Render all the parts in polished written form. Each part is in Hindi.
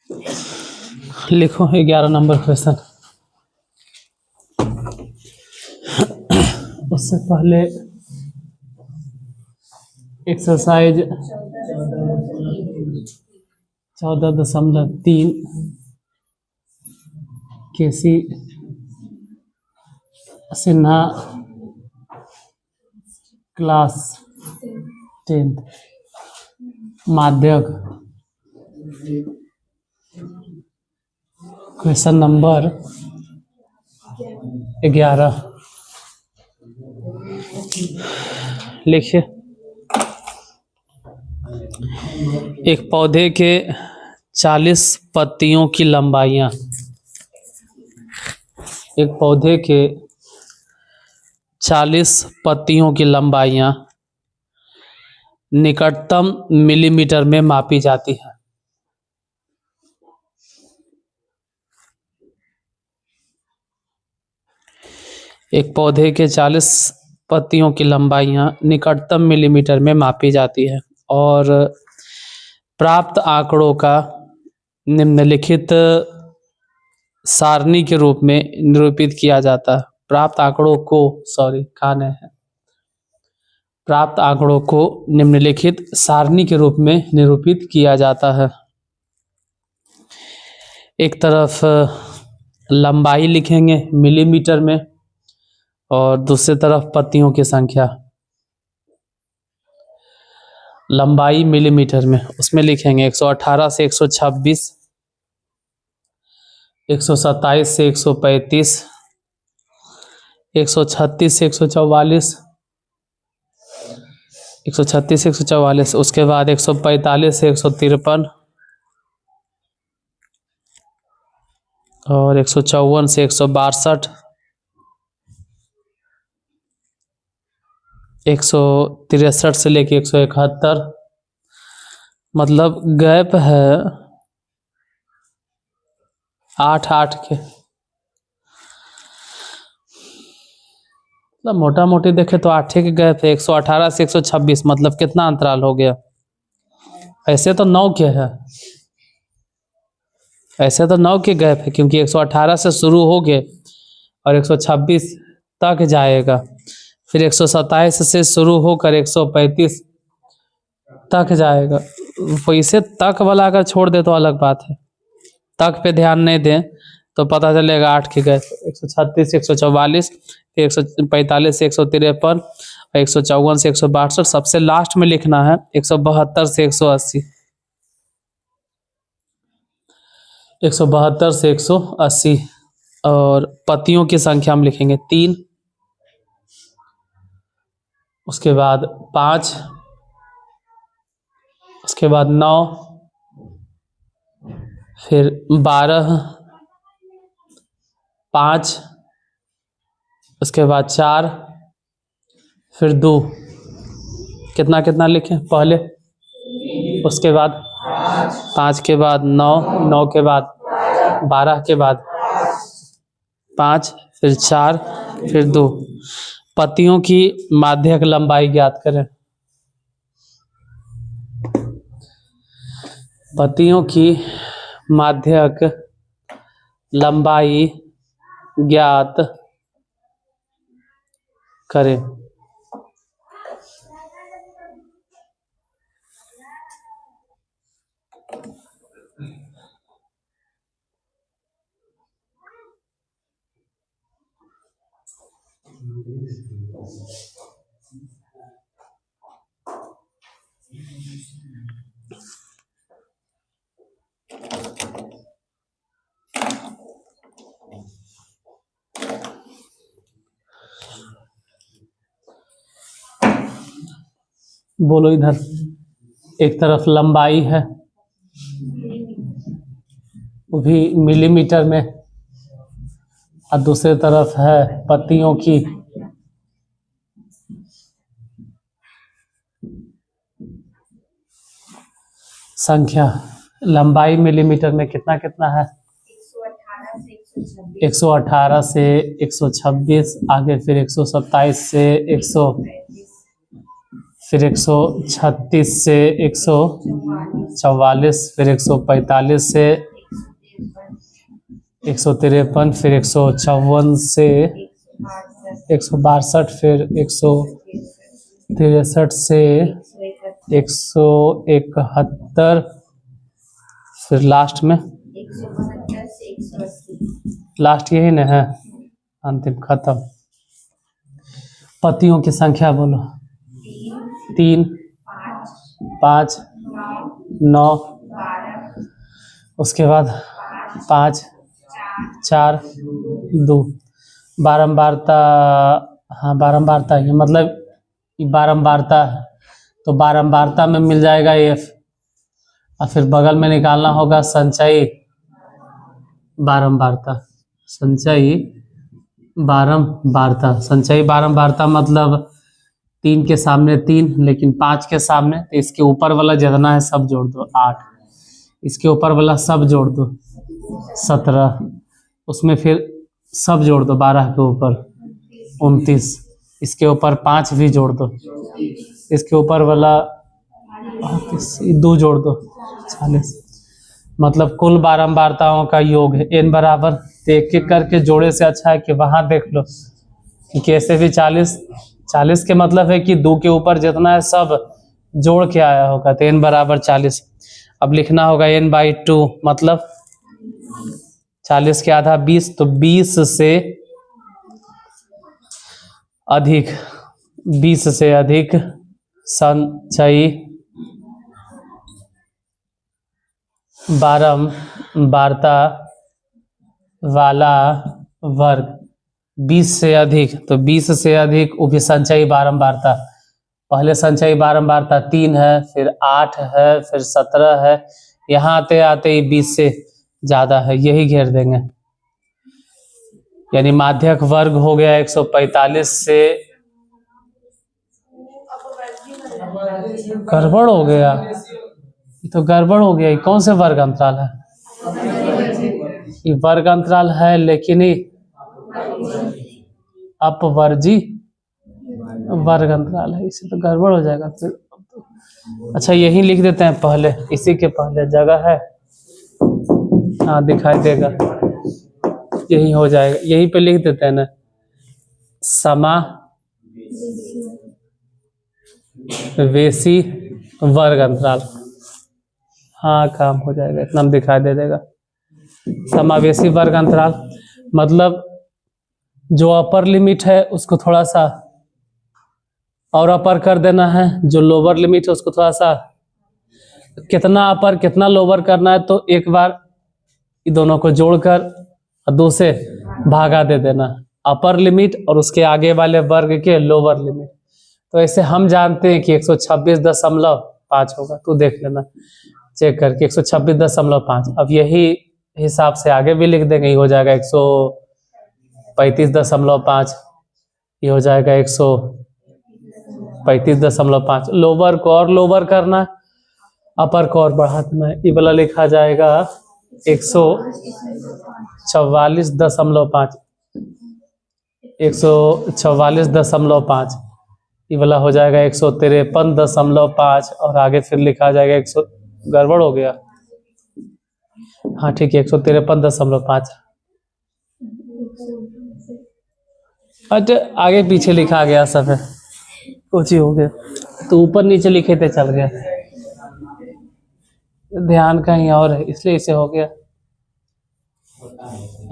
लिखो 11 नंबर क्वेश्चन। उससे पहले एक्सरसाइज 14.3 केसी सिन्हा क्लास 10 माध्यक। क्वेश्चन नंबर 11 लिखिए। एक पौधे के 40 पत्तियों की लंबाइयाँ, एक पौधे के 40 पत्तियों की लंबाइयाँ निकटतम मिलीमीटर में मापी जाती है। एक पौधे के 40 पत्तियों की लंबाइयाँ निकटतम मिलीमीटर में मापी जाती है और प्राप्त आंकड़ों का निम्नलिखित सारणी के रूप में निरूपित किया जाता है। प्राप्त आंकड़ों को प्राप्त आंकड़ों को निम्नलिखित सारणी के रूप में निरूपित किया जाता है। एक तरफ लंबाई लिखेंगे मिलीमीटर में और दूसरी तरफ पत्तियों की संख्या। लंबाई मिलीमीटर में, उसमें लिखेंगे 118 से 126, 127 से 135, 136 से 144, 136 से 144, उसके बाद 145 से 153 और 154 से 162, 163 से लेके 171, मतलब गैप है 8 के। मतलब मोटा मोटी देखे तो 8 के गैप है। 118 से 126 मतलब कितना अंतराल हो गया? ऐसे तो 9 के है, ऐसे तो 9 के गैप है, क्योंकि 118 से शुरू हो गए और 126 तक जाएगा, फिर 127 से शुरू होकर 135 तक जाएगा। वैसे तक वाला अगर छोड़ दे तो अलग बात है, तक पे ध्यान नहीं दें तो पता चलेगा 8 के गैप। 136 से 144, 145 से 153, 154 से 162, सबसे लास्ट में लिखना है 172 से 180, 172 से 180। और पत्तियों की संख्या हम लिखेंगे 3, उसके बाद 5, उसके बाद 9, फिर 12, 5, उसके बाद 4, फिर 2। कितना कितना लिखें पहले, उसके बाद 5 के बाद 9, 9 के बाद 12 के बाद 5, फिर 4, फिर 2। पत्तियों की माध्यक लंबाई ज्ञात करें। पत्तियों की माध्यक लंबाई ज्ञात करें। बोलो इधर, एक तरफ लंबाई है वो भी मिलीमीटर में और दूसरी तरफ है पत्तियों की संख्या। लंबाई मिलीमीटर में कितना कितना है? 118 से 126, आगे फिर 127 से 100, फिर 136 से 144, फिर 145 से 153, फिर 154 से 162, फिर 163 से 171, फिर लास्ट में 172 लास्ट यही ना है, अंतिम खत्म। पतियों की संख्या बोलो। 3, 5, 9, उसके बाद 5, 4, 2। बारंबारता, हाँ बारंबारता ही मतलब ये बारंबारता है, तो बारंबारता में मिल जाएगा F, और फिर बगल में निकालना होगा संचयी बारंबारता। संचयी बारंबारता, संचयी बारंबारता मतलब 3 के सामने 3, लेकिन 5 के सामने, तो इसके ऊपर वाला जितना है सब जोड़ दो 8, इसके ऊपर वाला सब जोड़ दो 17, उसमें फिर सब जोड़ दो 12 के ऊपर 29, इसके ऊपर 5 भी जोड़ दो, इसके ऊपर वाला 2 जोड़ दो 40, मतलब कुल बारंबारताओं का योग है n बराबर। तो एक एक करके जोड़े से अच्छा है कि वहां देख लो कि कैसे भी 40 के मतलब है कि 2 के ऊपर जितना है सब जोड़ के आया होगा, तो n बराबर 40। अब लिखना होगा n/2 मतलब 40 के आधा 20, तो 20 से अधिक, 20 से अधिक संचयी बारंबारता वाला वर्ग। 20 से अधिक, तो 20 से अधिक उपसंचयी बारंबारता, पहले संचयी बारंबारता 3 है, फिर 8 है, फिर 17 है, यहाँ आते आते ही 20 से ज़्यादा है, यही घेर देंगे। यानी माध्यक वर्ग हो गया 145 से, गड़बड़ हो गया, ये तो गड़बड़ हो गया। ये कौन से वर्ग अंतराल है? ये वर्ग अंतराल है, लेकिन ये अपवर्जी वर्ग अंतराल है, इसे तो गड़बड़ हो जाएगा फिर। अच्छा यही लिख देते हैं पहले, इसी के पहले जगह है, हाँ दिखाई देगा, यही हो जाएगा, यही पे लिख देते हैं ना, समावेशी वर्ग अंतराल। हाँ काम हो जाएगा, इतना में दिखाई दे देगा। समावेशी वर्ग अंतराल मतलब जो अपर लिमिट है उसको थोड़ा सा और अपर कर देना है, जो लोअर लिमिट है उसको थोड़ा सा, कितना अपर कितना लोअर करना है, तो एक बार ये दोनों को जोड़कर और 2 से भागा दे देना, अपर लिमिट और उसके आगे वाले वर्ग के लोअर लिमिट। तो ऐसे हम जानते हैं कि 126.5 होगा, तो देख लेना चेक करके 126.5। अब यही हिसाब से आगे भी लिख देंगे, ये हो जाएगा 135.5, ये हो जाएगा 135.5। लोअर को और लोअर करना, अपर को और बढ़ा देना, ये वाला लिखा जाएगा 144.5, 144.5, ये वाला हो जाएगा 153.5, और आगे फिर लिखा जाएगा 100, गड़बड़ हो गया, हाँ ठीक है 153.5। अच्छा आगे पीछे लिखा गया सब है, कुछ ही हो गया, तो ऊपर नीचे लिखे थे चल गया, ध्यान कहीं और है इसलिए इसे हो गया।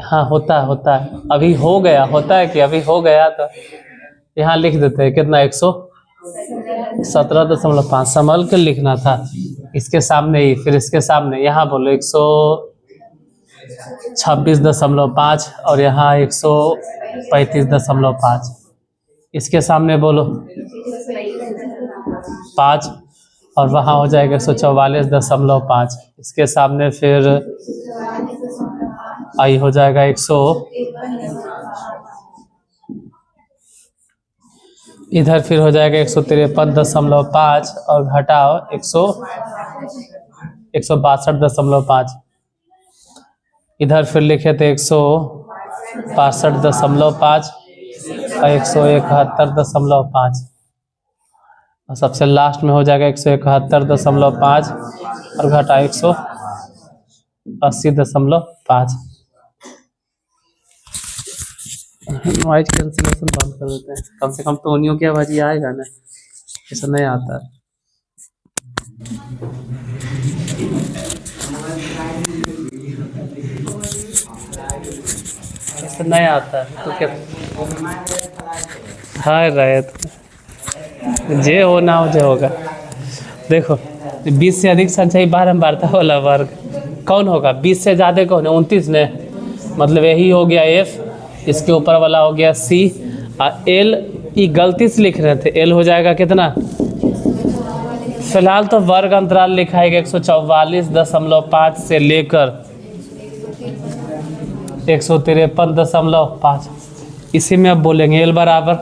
हाँ होता है, अभी हो गया, होता है कि अभी हो गया, तो यहाँ लिख देते हैं कितना 117.5, संभल कर लिखना था, इसके सामने ही, फिर इसके सामने यहाँ बोलो 126.5 और यहाँ 135.5, इसके सामने बोलो 5 और वहाँ हो जाएगा 144.5, इसके सामने फिर आई हो जाएगा 100, इधर फिर हो जाएगा 153.5 और घटाओ 162.5, इधर फिर लिखे थे 162.5 और 171.5, और सबसे लास्ट में हो जाएगा 171.5 और घटा 180.5। नॉइज कैंसिलेशन बंद कर देते हैं, कम से कम टोनियों की आवाज ये आएगा ना, ऐसा नहीं आता। ऐसा नहीं आता तो क्या हाँ रायत जे हो ना हो जो होगा। देखो 20 से अधिक संख्या बारंबारता वाला वर्ग कौन होगा? 20 से ज़्यादा कौन है? 29 ने, मतलब यही हो गया F, इसके ऊपर वाला हो गया C और L। ये गलती से लिख रहे थे, L हो जाएगा कितना? फिलहाल तो वर्ग अंतराल लिखा है 144.5 से लेकर 153.5। इसी में अब बोलेंगे L बराबर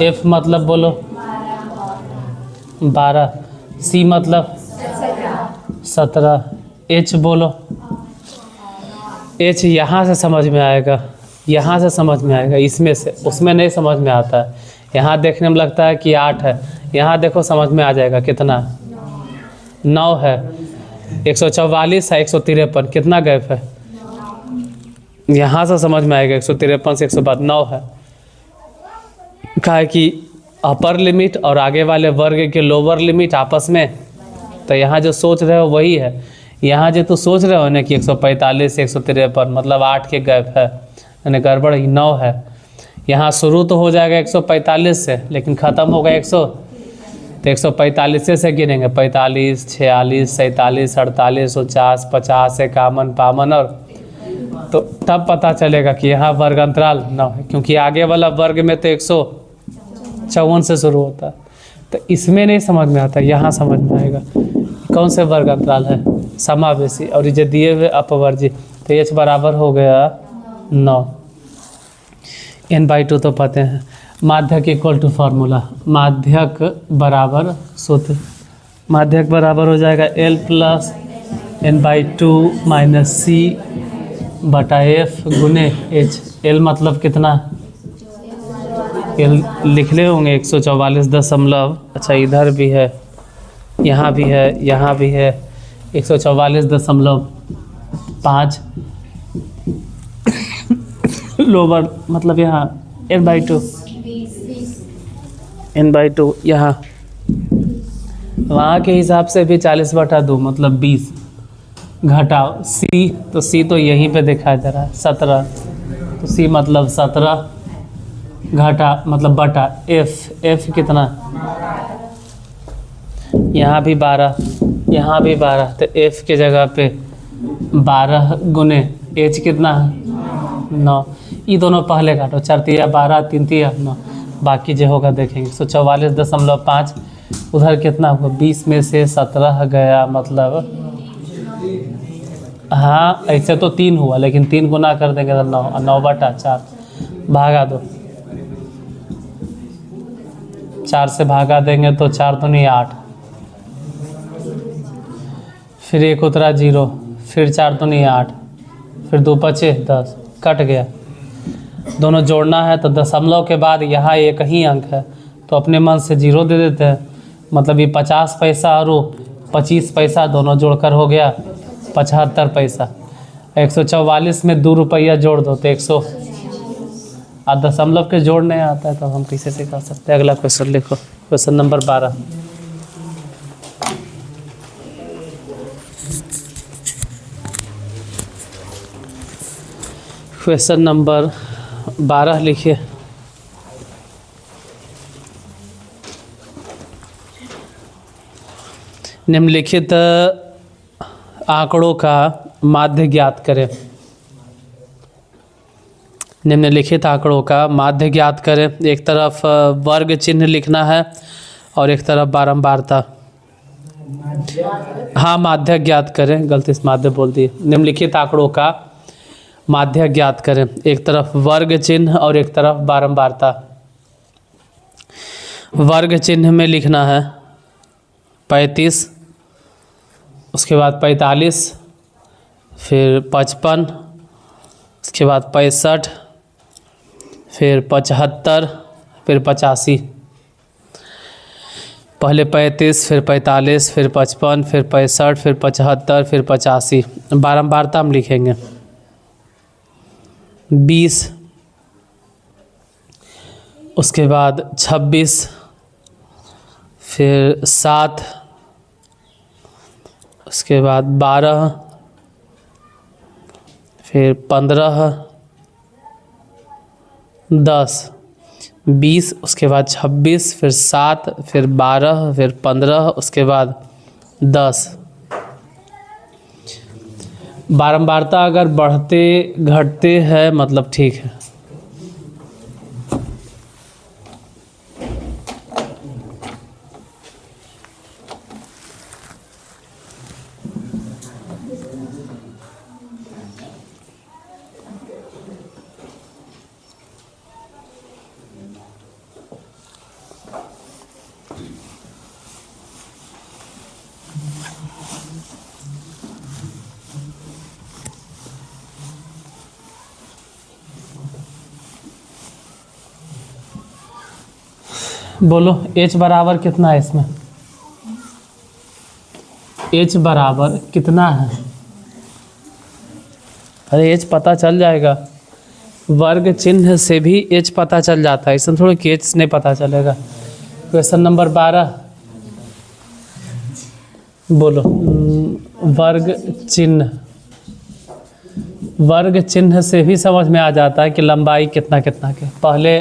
F मतलब बोलो 12, C मतलब 17, H बोलो। H यहाँ से समझ में आएगा, यहाँ से समझ में आएगा, इसमें से उसमें नहीं समझ में आता है। यहाँ देखने में लगता है कि 8 है, यहाँ देखो समझ में आ जाएगा कितना 9 है। 144 है 153, कितना गैप है? यहाँ से समझ में आएगा 153 से 152 9 है। कहा है कि अपर लिमिट और आगे वाले वर्ग के लोअर लिमिट आपस में, तो यहाँ जो सोच रहे हो वही है। यहाँ जो तो सोच रहे हो ना कि 145 से 153 मतलब 8 के गैप है, यानी गड़बड़ 9 है। यहाँ शुरू तो हो जाएगा 145 से, लेकिन ख़त्म होगा 100, तो 145 से गिनेंगे 45, 46, 47, 48, 49, 50, 51, 52 और तो तब पता चलेगा कि यहाँ वर्ग अंतराल 9 है, क्योंकि आगे वाला वर्ग में तो 154 से शुरू होता है। तो इसमें नहीं समझ में आता, यहाँ समझ में आएगा कौन से वर्ग अंतराल है, समावेशी और ये दिए हुए अपवर्जी। तो H बराबर हो गया 9। n/2 तो पते हैं। माध्यक इक्वल टू फार्मूला, माध्यक बराबर सूत्र, माध्यक बराबर हो जाएगा L plus n/2 minus C बटा F गुने H। L मतलब कितना? L लिख ले होंगे 144 अच्छा इधर भी है, यहाँ भी है, यहाँ भी है 144.5 लोअर मतलब यहाँ n/2 यहाँ वहाँ के हिसाब से भी 40/2 मतलब 20 घटाओ C, तो C तो यहीं पे दिखाई दे रहा है 17, तो C मतलब 17 घटा मतलब बटा F कितना? यहाँ भी 12, यहाँ भी 12, तो F के जगह पे 12 गुने H कितना है 9। ये दोनों पहले काटो, 4 तिया 12, 3 तिया 9, बाकी जो होगा देखेंगे। 144.5 उधर कितना हुआ? 20 में से 17 गया, मतलब हाँ ऐसे तो 3 हुआ, लेकिन 3 गुना कर देंगे तो 9, 9/4 भागा दो, 4 से भागा देंगे तो 4 दूनी 8, फिर 1 उतरा 0, फिर 4 दूनी 8, फिर 2 बचे 10, कट गया। दोनों जोड़ना है तो दशमलव के बाद यहाँ एक ही अंक है, तो अपने मन से 0 दे देते हैं, मतलब ये 50 पैसा और 25 पैसा दोनों जोड़कर हो गया 75 पैसा। 144 में 2 रुपया जोड़ दो तो 100, और दशमलव के जोड़ नहीं आता है तो हम कैसे सिखा सकते हैं। अगला क्वेश्चन लिखो, क्वेश्चन नंबर 12। क्वेश्चन नंबर 12 लिखिए। निम्नलिखित आंकड़ों का माध्य ज्ञात करें। निम्नलिखित आंकड़ों का माध्य ज्ञात करें। एक तरफ वर्ग चिन्ह लिखना है और एक तरफ बारंबारता। हाँ माध्य ज्ञात करें, गलती से माध्य बोल दिए। निम्नलिखित आंकड़ों का माध्य ज्ञात करें। एक तरफ वर्ग चिन्ह और एक तरफ बारंबारता। वर्ग चिन्ह में लिखना है 35, उसके बाद 45, फिर 55, उसके बाद 65, फिर 75, फिर 85। पहले 35, फिर 45, फिर 55, फिर 65, फिर 75, फिर 85। बारंबारता हम लिखेंगे 20, उसके बाद 26, फिर 7, उसके बाद 12, फिर 15, 10, 20, उसके बाद 26, फिर 7, फिर 12, फिर 15, उसके बाद 10। बारंबारता अगर बढ़ते घटते है मतलब ठीक है। बोलो h बराबर कितना है इसमें? h बराबर कितना है? अरे h पता चल जाएगा, वर्ग चिन्ह से भी h पता चल जाता है, इसमें थोड़ा कि h नहीं पता चलेगा। क्वेश्चन नंबर 12 बोलो। वर्ग चिन्ह से भी समझ में आ जाता है कि लंबाई कितना कितना के। पहले